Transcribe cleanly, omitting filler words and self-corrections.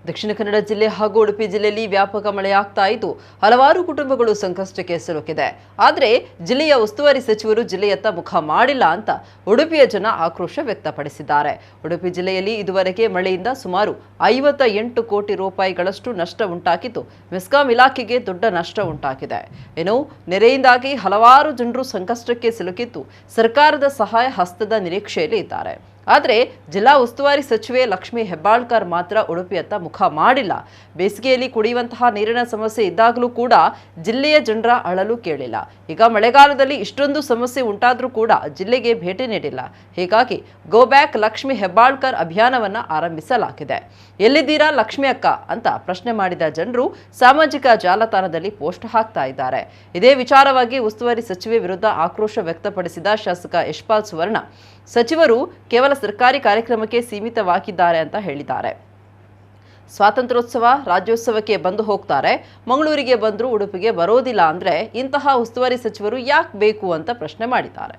ದಕ್ಷಿಣ ಕನ್ನಡ ಜಿಲ್ಲೆ ಹಾಗೂ ಉಡುಪಿ ಜಿಲ್ಲೆಯಲ್ಲಿ ವ್ಯಾಪಕ ಮಳೆಯಾಗ್ತಾ ಇದ್ದು ಹಲವಾರು ಕುಟುಂಬಗಳು ಸಂಕಷ್ಟಕ್ಕೆ ಸಿಲುಕಿದೆ. ಆದರೆ ಜಿಲ್ಲೆಯ ಉಸ್ತುವಾರಿ ಸಚಿವರು ಜಿಲ್ಲೆಯತ್ತ ಮುಖ ಮಾಡಿಲ್ಲ ಅಂತ ಉಡುಪಿಯ ಜನ ಆಕ್ರೋಶ ವ್ಯಕ್ತಪಡಿಸಿದ್ದಾರೆ. ಉಡುಪಿ ಜಿಲ್ಲೆಯಲ್ಲಿ ಇದುವರೆಗೆ ಮಳೆಯಿಂದ ಸುಮಾರು 58 ಕೋಟಿ ರೂಪಾಯಿಗಳಷ್ಟು ನಷ್ಟ ಉಂಟಾಗಿದ್ದು ಮೆಸ್ಕಾಂ ಇಲಾಖೆಗೆ ದೊಡ್ಡ ನಷ್ಟ ಉಂಟಾಗಿದೆ. ಇನ್ನು ನೆರೆಯಿಂದಾಗಿ ಹಲವಾರು ಜನರು ಸಂಕಷ್ಟಕ್ಕೆ ಸಿಲುಕಿದ್ದು ಸರ್ಕಾರದ ಸಹಾಯ ಹಸ್ತದ ನಿರೀಕ್ಷೆಯಲ್ಲಿ ಇದ್ದಾರೆ. ಆದರೆ ಜಿಲ್ಲಾ ಉಸ್ತುವಾರಿ ಸಚಿವೆ ಲಕ್ಷ್ಮೀ ಹೆಬ್ಬಾಳ್ಕರ್ ಮಾತ್ರ ಉಡುಪಿಯತ್ತ ಮುಖ ಮಾಡಿಲ್ಲ. ಬೇಸಿಗೆಯಲ್ಲಿ ಕುಡಿಯುವಂತಹ ನೀರಿನ ಸಮಸ್ಯೆ ಇದ್ದಾಗಲೂ ಕೂಡ ಜಿಲ್ಲೆಯ ಜನರ ಅಳಲು ಕೇಳಿಲ್ಲ. ಈಗ ಮಳೆಗಾಲದಲ್ಲಿ ಇಷ್ಟೊಂದು ಸಮಸ್ಯೆ ಉಂಟಾದರೂ ಕೂಡ ಜಿಲ್ಲೆಗೆ ಭೇಟಿ ನೀಡಿಲ್ಲ. ಹೀಗಾಗಿ ಗೋ ಬ್ಯಾಕ್ ಲಕ್ಷ್ಮೀ ಹೆಬ್ಬಾಳ್ಕರ್ ಅಭಿಯಾನವನ್ನ ಆರಂಭಿಸಲಾಗಿದೆ. ಎಲ್ಲಿದ್ದೀರಾ ಲಕ್ಷ್ಮಿ ಅಕ್ಕ ಅಂತ ಪ್ರಶ್ನೆ ಮಾಡಿದ ಜನರು ಸಾಮಾಜಿಕ ಜಾಲತಾಣದಲ್ಲಿ ಪೋಸ್ಟ್ ಹಾಕ್ತಾ ಇದ್ದಾರೆ. ಇದೇ ವಿಚಾರವಾಗಿ ಉಸ್ತುವಾರಿ ಸಚಿವೆ ವಿರುದ್ಧ ಆಕ್ರೋಶ ವ್ಯಕ್ತಪಡಿಸಿದ ಶಾಸಕ ಯಶ್ಪಾಲ್ ಸುವರ್ಣ ಸಚಿವರು ಕೇವಲ ಸರ್ಕಾರಿ ಕಾರ್ಯಕ್ರಮಕ್ಕೆ ಸೀಮಿತವಾಗಿದ್ದಾರೆ ಅಂತ ಹೇಳಿದ್ದಾರೆ. ಸ್ವಾತಂತ್ರ್ಯೋತ್ಸವ ರಾಜ್ಯೋತ್ಸವಕ್ಕೆ ಬಂದು ಹೋಗ್ತಾರೆ, ಮಂಗಳೂರಿಗೆ ಬಂದರೂ ಉಡುಪಿಗೆ ಬರೋದಿಲ್ಲ ಅಂದ್ರೆ ಇಂತಹ ಉಸ್ತುವಾರಿ ಸಚಿವರು ಯಾಕೆ ಬೇಕು ಅಂತ ಪ್ರಶ್ನೆ ಮಾಡಿದ್ದಾರೆ.